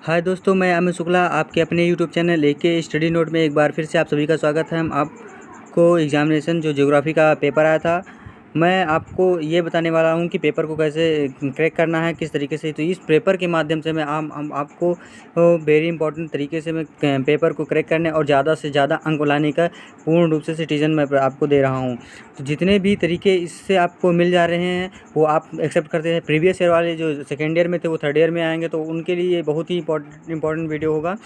हाय दोस्तों, मैं अमित शुक्ला आपके अपने YouTube channel AK study note में एक बार फिर से आप सभी का स्वागत है। हम आपको एग्जामिनेशन जो ज्योग्राफी का पेपर आया था, मैं आपको ये बताने वाला हूँ कि पेपर को कैसे क्रैक करना है, किस तरीके से। तो इस पेपर के माध्यम से मैं आपको वेरी इंपॉर्टेंट तरीके से मैं पेपर को क्रैक करने और ज़्यादा से ज़्यादा अंक लाने का पूर्ण रूप से सिटीजन मैं आपको दे रहा हूँ। तो जितने भी तरीके इससे आपको मिल जा रहे हैं वो आप एक्सेप्ट करते हैं। प्रीवियस ईयर वाले जो सेकेंड ईयर में थे वो थर्ड ईयर में आएंगे, तो उनके लिए ये बहुत ही इंपॉर्टेंट वीडियो होगा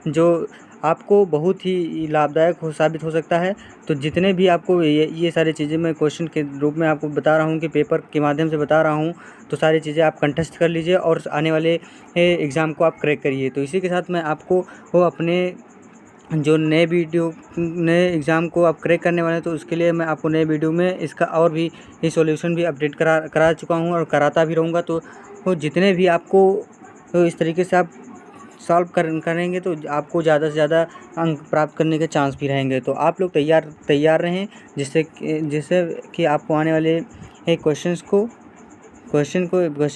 जो आपको बहुत ही लाभदायक साबित हो सकता है। तो जितने भी आपको ये सारी चीज़ें मैं क्वेश्चन के रूप में आपको बता रहा हूँ कि पेपर के माध्यम से बता रहा हूँ, तो सारी चीज़ें आप कंटेस्ट कर लीजिए और आने वाले एग्ज़ाम को आप क्रैक करिए। तो इसी के साथ मैं आपको वो अपने जो नए एग्ज़ाम को आप क्रैक करने वाले हैं, तो उसके लिए मैं आपको नए वीडियो में इसका और भी ये सॉल्यूशन भी अपडेट करा चुका हूँ और कराता भी रहूँगा। तो जितने भी आपको तो इस तरीके से आप सॉल्व करेंगे तो आपको ज़्यादा से ज़्यादा अंक प्राप्त करने के चांस भी रहेंगे। तो आप लोग तैयार रहें, जिससे कि आपको आने वाले क्वेश्चन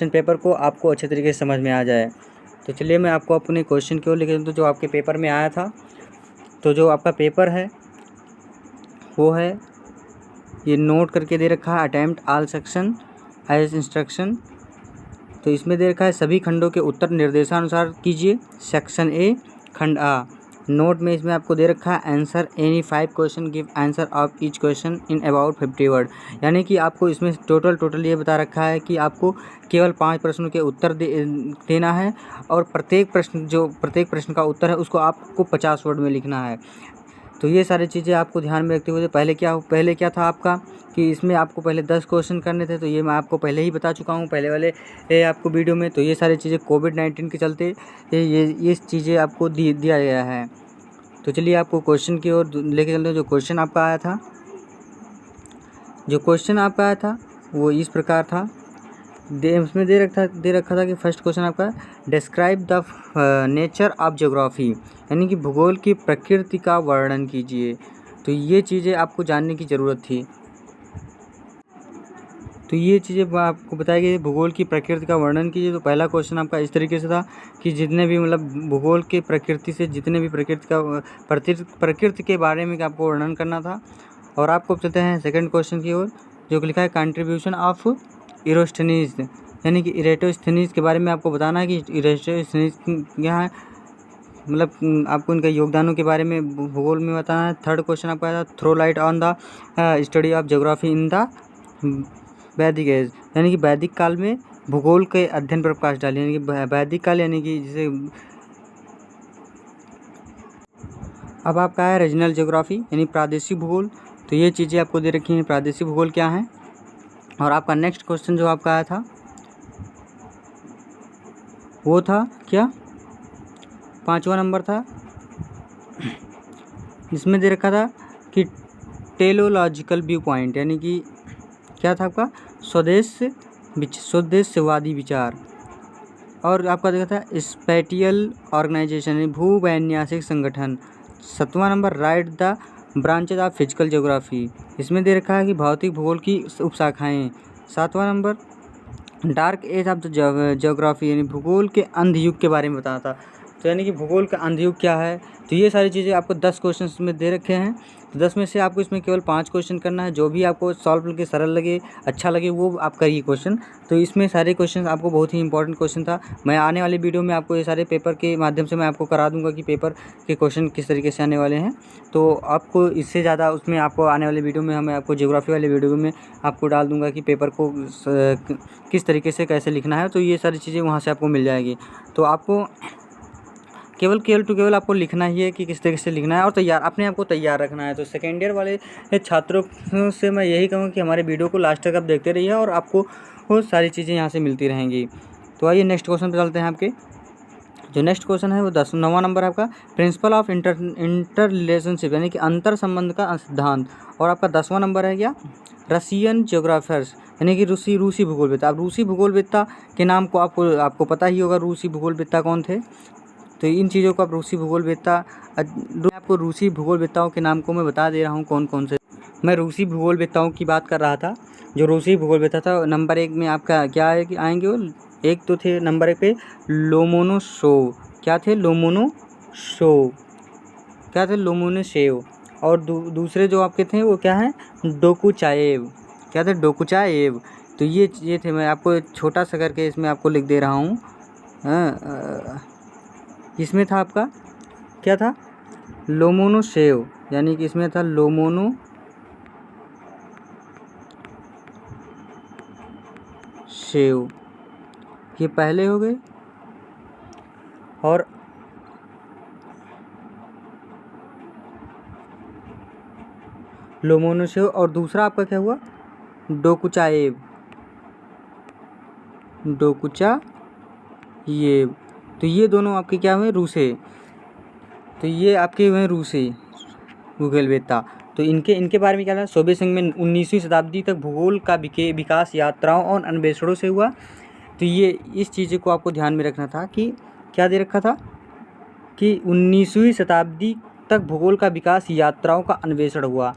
पेपर को आपको अच्छे तरीके से समझ में आ जाए। तो चलिए मैं आपको अपने क्वेश्चन की ओर लेके चलता हूँ जो आपके पेपर में आया था। तो जो आपका पेपर है वो है, ये नोट करके दे रखा है, attempt all section as instruction. तो इसमें दे रखा है सभी खंडों के उत्तर निर्देशानुसार कीजिए। सेक्शन ए खंड आ। नोट में इसमें आपको दे रखा है answer any 5 question, give answer of each question in about 50 word. यानी कि आपको इसमें टोटल ये बता रखा है कि आपको केवल 5 प्रश्नों के उत्तर देना है और प्रत्येक प्रश्न का उत्तर है उसको आपको 50 वर्ड में लिखना है। तो ये सारी चीज़ें आपको ध्यान में रखते हुए पहले क्या था आपका कि इसमें आपको पहले 10 क्वेश्चन करने थे, तो ये मैं आपको पहले ही बता चुका हूँ पहले वाले आपको वीडियो में। तो ये सारी चीज़ें कोविड-19 के चलते ये चीज़ें आपको दिया गया है। तो चलिए आपको क्वेश्चन की ओर लेके चलते हैं। जो क्वेश्चन आपका आया था वो इस प्रकार था। उसमें दे रखा था कि फर्स्ट क्वेश्चन आपका describe the nature of geography, यानी कि भूगोल की प्रकृति का वर्णन कीजिए। तो ये चीज़ें आपको जानने की ज़रूरत थी। तो ये चीज़ें आपको बताई गई, भूगोल की प्रकृति का वर्णन कीजिए। तो पहला क्वेश्चन आपका इस तरीके से था कि जितने भी भूगोल के प्रकृति से जितने भी प्रकृति के बारे में आपको वर्णन करना था। और आपको चलते हैं सेकंड क्वेश्चन की ओर, जो लिखा है कंट्रीब्यूशन ऑफ इरोस्थनीज, यानी कि इरेटोस्थनीज के बारे में आपको बताना है कि इरेटोस्थनीज क्या है, आपको इनका योगदानों के बारे में भूगोल में बताना है। थर्ड क्वेश्चन आपका था throw light on the study of geography in the Vedic age, यानी कि वैदिक काल में भूगोल के अध्ययन पर प्रकाश डालें। यानी कि वैदिक काल यानी कि जिसे अब आपका है रीजनल ज्योग्राफी, यानी प्रादेशिक भूगोल। तो ये चीज़ें आपको दे रखी हैं, प्रादेशिक भूगोल क्या है। और आपका नेक्स्ट क्वेश्चन जो आपका आया था वो था क्या, 5वां नंबर था, जिसमें दे रखा था कि टेलोलॉजिकल व्यू पॉइंट, यानी कि क्या था आपका स्वदेशवादी विचार। और आपका देखा था स्पेटियल ऑर्गेनाइजेशन, यानी भूवैन्यासिक संगठन। 7वां number write the branches of physical geography, इसमें दे रखा है कि भौतिक भूगोल की उपशाखाएँ। 7वां number dark age of the geography, यानी भूगोल के अंधयुग के बारे में बताना था। तो यानी कि भूगोल का अंधयुग क्या है। तो ये सारी चीज़ें आपको 10 क्वेश्चन में दे रखे हैं। तो 10 में से आपको इसमें केवल 5 क्वेश्चन करना है। जो भी आपको सॉल्व करके सरल लगे, अच्छा लगे, वो आप करिए क्वेश्चन। तो इसमें सारे क्वेश्चन आपको बहुत ही इंपॉर्टेंट क्वेश्चन था। मैं आने वाले वीडियो में आपको ये सारे पेपर के माध्यम से मैं आपको करा दूंगा कि पेपर के क्वेश्चन किस तरीके से आने वाले हैं। तो आपको इससे ज़्यादा उसमें आपको आने वाले वीडियो में मैं आपको ज्योग्राफी वाले वीडियो में आपको डाल दूँगा कि पेपर को किस तरीके से कैसे लिखना है। तो ये सारी चीज़ें वहाँ से आपको मिल जाएगी। तो आपको केवल आपको लिखना ही है कि किस तरीके से लिखना है और अपने आप को तैयार रखना है। तो सेकेंड ईयर वाले छात्रों से मैं यही कहूँगा कि हमारे वीडियो को लास्ट तक आप देखते रहिए और आपको वो सारी चीज़ें यहाँ से मिलती रहेंगी। तो आइए नेक्स्ट क्वेश्चन पर चलते हैं। आपके जो नेक्स्ट क्वेश्चन है वो 9वां नंबर आपका प्रिंसिपल ऑफ इंटर रिलेशनशिप, यानी कि अंतर संबंध का सिद्धांत। और आपका 10वां नंबर है क्या, रशियन ज्योग्राफर्स, यानी कि रूसी भूगोलवेत्ता। अब रूसी भूगोलवेत्ता के नाम को आपको पता ही होगा, रूसी भूगोलवेत्ता कौन थे। तो इन चीज़ों को आप आपको रूसी भूगोलवेत्ताओं के नाम को मैं बता दे रहा हूँ कौन कौन से। मैं रूसी भूगोलवेत्ताओं की बात कर रहा था। जो रूसी भूगोलवेत्ता था, नंबर 1 में आपका क्या है कि आएंगे वो, एक तो थे नंबर 1 पे लोमोनोसोव, क्या थे? लोमोनोसेव। क्या थे? लोमोनोसेव। और दूसरे जो आपके थे वो क्या हैं? डोकुचाएव। क्या थे? डोकुचाएव। तो ये थे। मैं आपको छोटा सा करके इसमें आपको लिख दे रहा हूँ। इसमें था आपका क्या था? लोमोनोसेव, यानी कि इसमें था लोमोनोसेव। ये पहले हो गए। और लोमोनोसेव और दूसरा आपका क्या हुआ? डोकुचाएव। डोकुचाएव। तो ये दोनों आपके क्या हुए? रूसे। तो ये आपके हुए रूसे भूगोलवेत्ता। तो इनके बारे में क्या था? सोबे सिंह में 19वीं शताब्दी तक भूगोल का विकास यात्राओं और अन्वेषणों से हुआ। तो ये इस चीज़ को आपको ध्यान में रखना था कि क्या दे रखा था कि 19वीं शताब्दी तक भूगोल का विकास यात्राओं का अन्वेषण हुआ।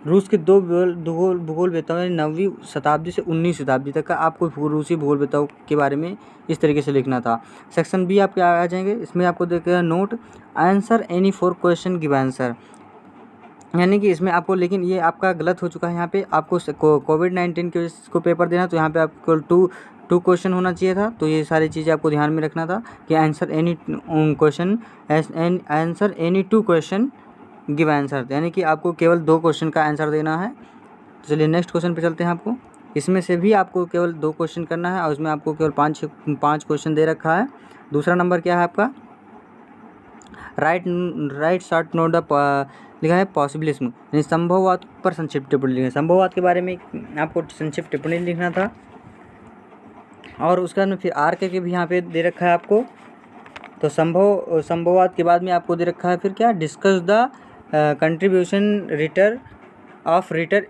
रूस के दो भूगोलवेत्ताओं ने 9वीं शताब्दी से 19वीं शताब्दी तक का आपको रूसी भूगोलवेत्ताओं के बारे में इस तरीके से लिखना था। सेक्शन बी आपके आ जाएंगे। इसमें आपको देखिएगा note answer any 4 question give answer, यानी कि इसमें आपको, लेकिन ये आपका गलत हो चुका है। यहाँ पे आपको कोविड-19 के को पेपर देना, तो यहाँ पे आपको टू क्वेश्चन होना चाहिए था। तो ये सारी चीज़ें आपको ध्यान में रखना था कि answer any question, answer any 2 question give answer, यानी कि आपको केवल 2 क्वेश्चन का आंसर देना है। तो चलिए नेक्स्ट क्वेश्चन पे चलते हैं। आपको इसमें से भी आपको केवल 2 क्वेश्चन करना है और उसमें आपको केवल 5 क्वेश्चन दे रखा है। दूसरा नंबर क्या है आपका? राइट शॉर्ट नोट द लिखा है पॉसिबिलिज्म, यानी संभववाद पर संक्षिप्त टिप्पणी लिखना। संभववाद के बारे में आपको संक्षिप्त टिप्पणी लिखना था। और उसके बाद में फिर आर के भी यहाँ पे दे रखा है आपको। तो संभववाद के बाद में आपको दे रखा है फिर क्या? Discuss the contribution Ritter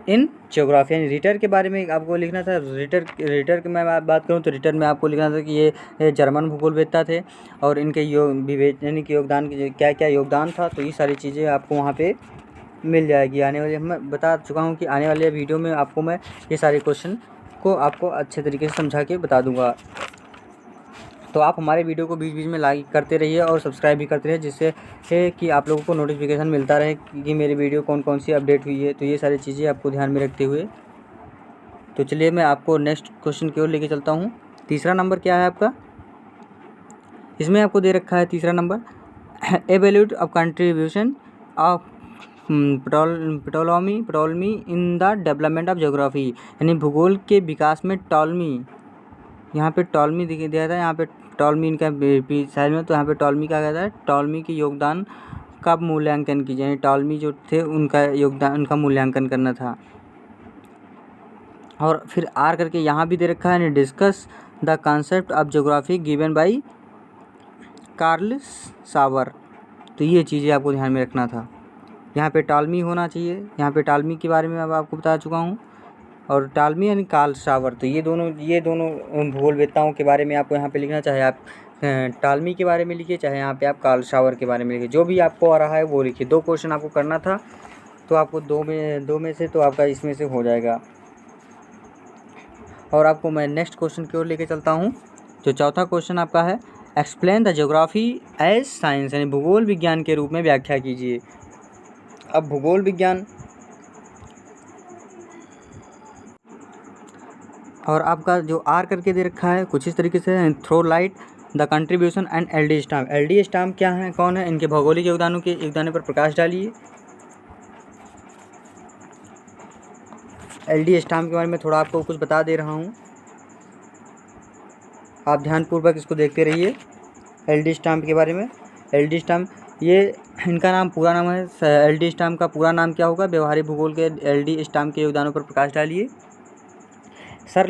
in geography, यानी रिटर के बारे में आपको लिखना था। रिटर की मैं बात करूँ तो रिटर में आपको लिखना था कि ये जर्मन भूगोलवेत्ता थे और इनके यानी कि योगदान क्या क्या योगदान था। तो ये सारी चीज़ें आपको वहाँ पे मिल जाएगी। आने वाले मैं बता चुका हूँ कि आने वाले वीडियो में आपको मैं ये सारे क्वेश्चन को आपको अच्छे तरीके से समझा के बता दूँगा। तो आप हमारे वीडियो को बीच बीच में लाइक करते रहिए और सब्सक्राइब भी करते रहिए, जिससे कि आप लोगों को नोटिफिकेशन मिलता रहे कि मेरी वीडियो कौन कौन सी अपडेट हुई है। तो ये सारी चीज़ें आपको ध्यान में रखते हुए, तो चलिए मैं आपको नेक्स्ट क्वेश्चन की ओर लेके चलता हूँ। तीसरा नंबर क्या है आपका? इसमें आपको दे रखा है तीसरा number, evaluate of contribution of Ptolemy in the development of geography, यानी भूगोल के विकास में टॉलमी, यहाँ पे टॉलमी दिया था, यहाँ पे टॉलमी इनका साइड में, तो यहाँ पे टॉलमी क्या कहता है? टॉलमी के योगदान का मूल्यांकन कीजिए, यानी टॉलमी जो थे उनका योगदान, उनका मूल्यांकन करना था। और फिर आर करके यहाँ भी दे रखा है, discuss the concept of geography given by Carl Sauer. तो ये चीज़ें आपको ध्यान में रखना था। यहाँ पे टॉलमी होना चाहिए, यहाँ पे टॉलमी के बारे में अब आपको बता चुका हूँ, और टॉलमी यानी कार्ल सावर। तो ये दोनों भूगोलवेत्ताओं के बारे में आपको यहाँ पे लिखना, चाहे आप टॉलमी के बारे में लिखिए, चाहे यहाँ पे आप कार्ल सावर के बारे में लिखिए, जो भी आपको आ रहा है वो लिखिए। 2 क्वेश्चन आपको करना था, तो आपको दो में से तो आपका इसमें से हो जाएगा। और आपको मैं नेक्स्ट क्वेश्चन की ओर लेके चलता हूँ। जो चौथा क्वेश्चन आपका है, explain the geography as science, यानी भूगोल विज्ञान के रूप में व्याख्या कीजिए। अब भूगोल विज्ञान, और आपका जो आर करके दे रखा है कुछ इस तरीके से, throw light the contribution and LD Stamp. LD Stamp क्या है, कौन है? इनके भौगोलिक योगदानों पर प्रकाश डालिए। एलडी स्टाम्प के बारे में थोड़ा आपको कुछ बता दे रहा हूँ, आप ध्यानपूर्वक इसको देखते रहिए। एलडी स्टाम्प के बारे में, एलडी स्टाम्प ये इनका नाम, पूरा नाम है, एलडी स्टाम्प का पूरा नाम क्या होगा? व्यवहारिक भूगोल के एलडी स्टाम्प के योगदानों पर प्रकाश डालिए। सर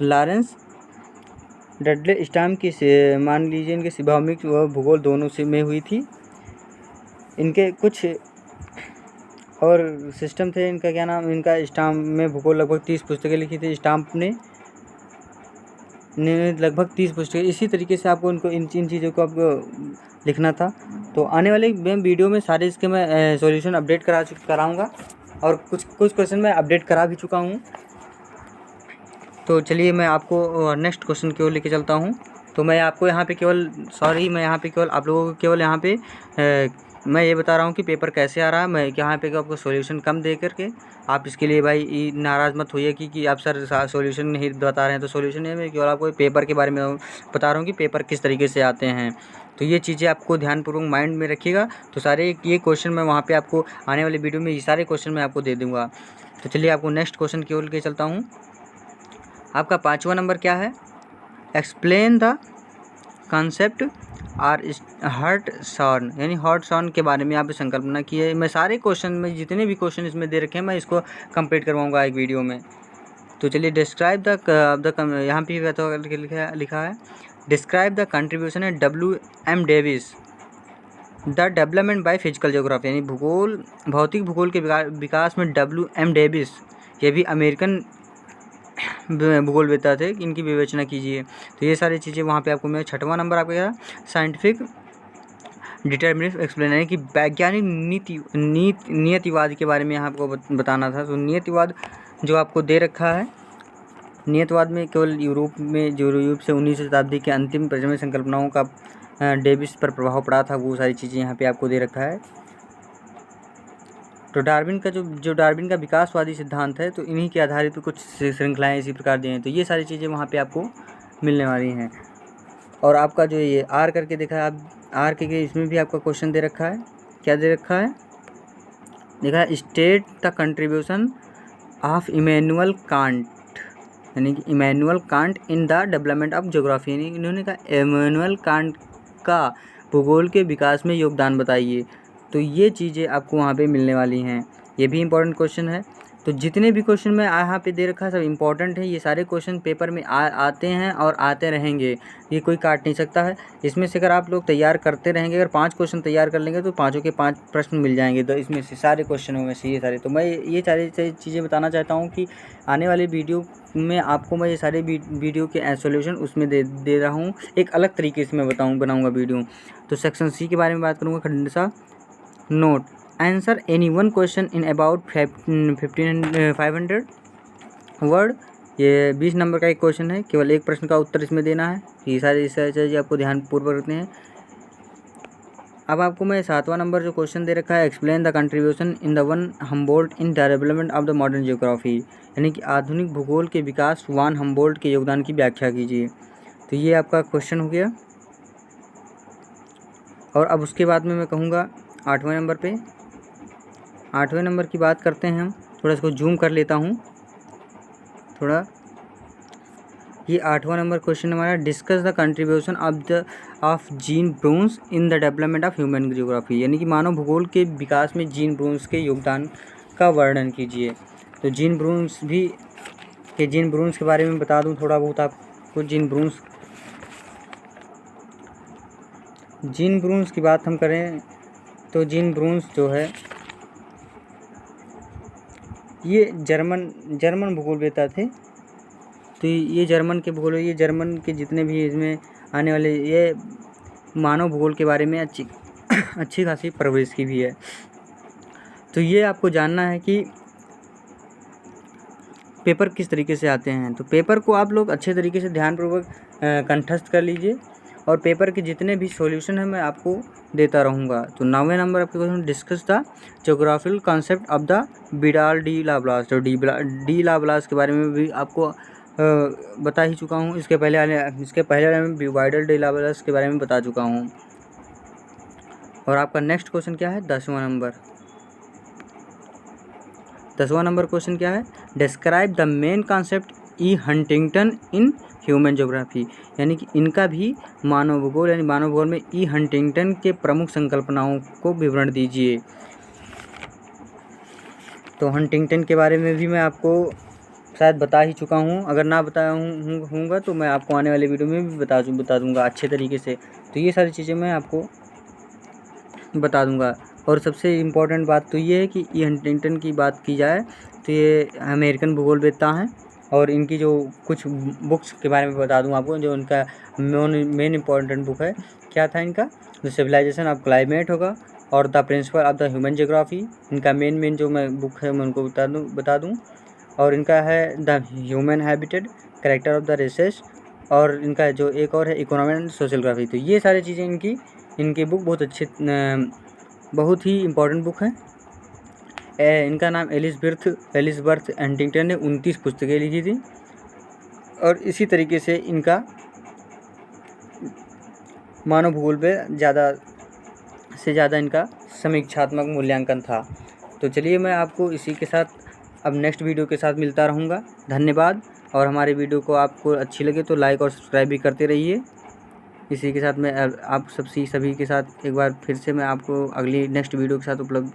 लॉरेंस डडले स्टाम्प की मान लीजिए इनके सार्वभौमिक व भूगोल दोनों से में हुई थी। इनके कुछ और सिस्टम थे, इनका क्या नाम, इनका स्टाम्प में भूगोल लगभग 30 पुस्तकें लिखी थी स्टाम्प ने लगभग 30 पुस्तकें। इसी तरीके से आपको इनको इन चीज़ों को आपको लिखना था। तो आने वाले वीडियो में सारे इसके मैं सॉल्यूशन अपडेट कराऊंगा, और कुछ क्वेश्चन मैं अपडेट करा भी चुका हूँ। तो चलिए मैं आपको नेक्स्ट क्वेश्चन की ओर लेके चलता हूँ। तो मैं आपको यहाँ पे केवल मैं यहाँ पे केवल आप लोगों को केवल यहाँ पे मैं ये बता रहा हूँ कि पेपर कैसे आ रहा है। मैं यहाँ पे आपको सॉल्यूशन कम दे करके, आप इसके लिए भाई नाराज़ मत होइए कि आप सर सॉल्यूशन नहीं बता रहे हैं। तो सॉल्यूशन नहीं, मैं केवल आपको पेपर के बारे में बता रहा हूँ कि पेपर किस तरीके से आते हैं। तो ये चीज़ें आपको ध्यानपूर्वक माइंड में रखिएगा। तो सारे ये क्वेश्चन मैं वहाँ पे आपको आने वाले वीडियो में ये सारे क्वेश्चन मैं आपको दे दूँगा। तो चलिए आपको नेक्स्ट क्वेश्चन की ओर ले चलता हूँ। आपका 5वां नंबर क्या है? Explain the concept are heart sound, यानी हॉट साउंड के बारे में आप संकल्पना की है। मैं सारे क्वेश्चन में जितने भी क्वेश्चन इसमें दे रखे हैं मैं इसको कंप्लीट करवाऊँगा एक वीडियो में। तो चलिए डिस्क्राइब द यहाँ पे लिखा है डिस्क्राइब द कंट्रीब्यूशन है WM Davis the development by physical geography, यानी भौतिक भूगोल के विकास में WM डेविस, ये भी अमेरिकन भूगोलवेत्ता थे, इनकी विवेचना कीजिए। तो ये सारी चीज़ें वहाँ पे आपको मैं 6वां नंबर आपका क्या साइंटिफिक डिटर्मिनिज्म एक्सप्लेन, यानी कि वैज्ञानिक नियतिवाद के बारे में यहाँ आपको बताना था। तो नियतिवाद जो आपको दे रखा है, नियतिवाद में केवल यूरोप से 19वीं शताब्दी के अंतिम प्रजनन संकल्पनाओं का डेविस पर प्रभाव पड़ा था, वो सारी चीज़ें यहाँ पे आपको दे रखा है। तो डार्विन का जो डार्विन का विकासवादी सिद्धांत है, तो इन्हीं के आधारित पे कुछ श्रृंखलाएँ इसी प्रकार दी हैं। तो ये सारी चीज़ें वहाँ पे आपको मिलने वाली हैं। और आपका जो ये आर करके देखा है, आप आर के इसमें भी आपका क्वेश्चन दे रखा है। क्या दे रखा है? देखा है state the contribution of Immanuel Kant, यानी कि Immanuel Kant in the development of geography, यानी इन्होंने कहा इमैनुअल कांट का भूगोल के विकास में योगदान बताइए। तो ये चीज़ें आपको वहाँ पे मिलने वाली हैं। ये भी इम्पोर्टेंट क्वेश्चन है। तो जितने भी क्वेश्चन मैं यहाँ पे दे रखा है सब इम्पोर्टेंट है। ये सारे क्वेश्चन पेपर में आते हैं और आते रहेंगे, ये कोई काट नहीं सकता है। इसमें से अगर आप लोग तैयार करते रहेंगे, अगर 5 क्वेश्चन तैयार कर लेंगे तो 5 के 5 प्रश्न मिल जाएंगे। तो इसमें से सारे क्वेश्चनों में से ये सारे, तो मैं ये सारी चीज़ें बताना चाहता हूँ कि आने वाले वीडियो में आपको मैं ये सारे वीडियो के सॉल्यूशन उसमें दे रहा हूँ। एक अलग तरीके से मैं बनाऊँगा वीडियो। तो सेक्शन सी के बारे में बात करूँगा। खंडसा note answer any one question in about 500 word. ये 20 नंबर का एक क्वेश्चन है, केवल एक प्रश्न का उत्तर इसमें देना है। ये सारी चीज़ें आपको ध्यानपूर्वक रखते हैं। अब आपको मैं 7वां नंबर जो क्वेश्चन दे रखा है, explain the contribution in the one Humboldt in the development of the modern geography, यानी कि आधुनिक भूगोल के विकास वान हम्बोल्ट के योगदान की व्याख्या कीजिए। तो ये आपका क्वेश्चन हो गया। और अब उसके बाद में मैं कहूँगा 8वें नंबर पे, 8वें नंबर की बात करते हैं हम। थोड़ा इसको जूम कर लेता हूँ थोड़ा। ये 8वां नंबर क्वेश्चन हमारा, discuss the contribution of Jean Brunhes in the development of human geography, यानी कि मानव भूगोल के विकास में जीन ब्रून्स के योगदान का वर्णन कीजिए। तो जीन ब्रून्स के बारे में बता दूँ थोड़ा बहुत आपको। जीन ब्रून्स की बात हम करें तो जीन ब्रून्स जो है ये जर्मन भूगोलवेत्ता थे। तो ये जर्मन के जितने भी इसमें आने वाले, ये मानव भूगोल के बारे में अच्छी खासी परवरिश की भी है। तो ये आपको जानना है कि पेपर किस तरीके से आते हैं। तो पेपर को आप लोग अच्छे तरीके से ध्यानपूर्वक कंठस्थ कर लीजिए, और पेपर के जितने भी सॉल्यूशन हैं मैं आपको देता रहूँगा। तो 9वें नंबर आपके question, discuss the geographical concept of the Vidal de Laplace. तो डी लाप्लास के बारे में भी आपको बता ही चुका हूँ। इसके पहले वाले में विडाल डी लाप्लास के बारे में बता चुका हूँ। और आपका नेक्स्ट क्वेश्चन क्या है? 10वां नंबर क्वेश्चन क्या है? Describe the main concept E Huntington in human geography, यानी कि इनका भी मानव भूगोल में ई हंटिंगटन के प्रमुख संकल्पनाओं को विवरण दीजिए। तो हंटिंगटन के बारे में भी मैं आपको शायद बता ही चुका हूँ। अगर ना बताया हूँगा तो मैं आपको आने वाले वीडियो में भी बता दूँगा अच्छे तरीके से। तो ये सारी चीज़ें मैं आपको बता दूँगा। और सबसे इम्पोर्टेंट बात तो ये है कि ई हंटिंगटन की बात की जाए तो ये अमेरिकन भूगोलवेत्ता हैं, और इनकी जो कुछ बुक्स के बारे में बता दूँ आपको। जो उनका मेन इम्पोर्टेंट बुक है, क्या था इनका? जो सिविलाइजेशन ऑफ क्लाइमेट होगा, और the principle of the human geography. इनका मेन जो मैं बुक है मैं उनको बता दूँ। और इनका है the human habitat, character of the races, और इनका जो एक और है इकोनॉमी एंड सोशल। तो ये सारी चीज़ें इनकी बुक बहुत ही इम्पोर्टेंट बुक है। इनका नाम एलिसबर्थ हंटिंगटन ने 29 पुस्तकें लिखी थी और इसी तरीके से इनका मानव भूगोल पे ज़्यादा से ज़्यादा इनका समीक्षात्मक मूल्यांकन था। तो चलिए मैं आपको इसी के साथ अब नेक्स्ट वीडियो के साथ मिलता रहूँगा। धन्यवाद। और हमारी वीडियो को आपको अच्छी लगे तो लाइक और सब्सक्राइब भी करते रहिए। इसी के साथ मैं आप सभी के साथ एक बार फिर से मैं आपको अगली नेक्स्ट वीडियो के साथ उपलब्ध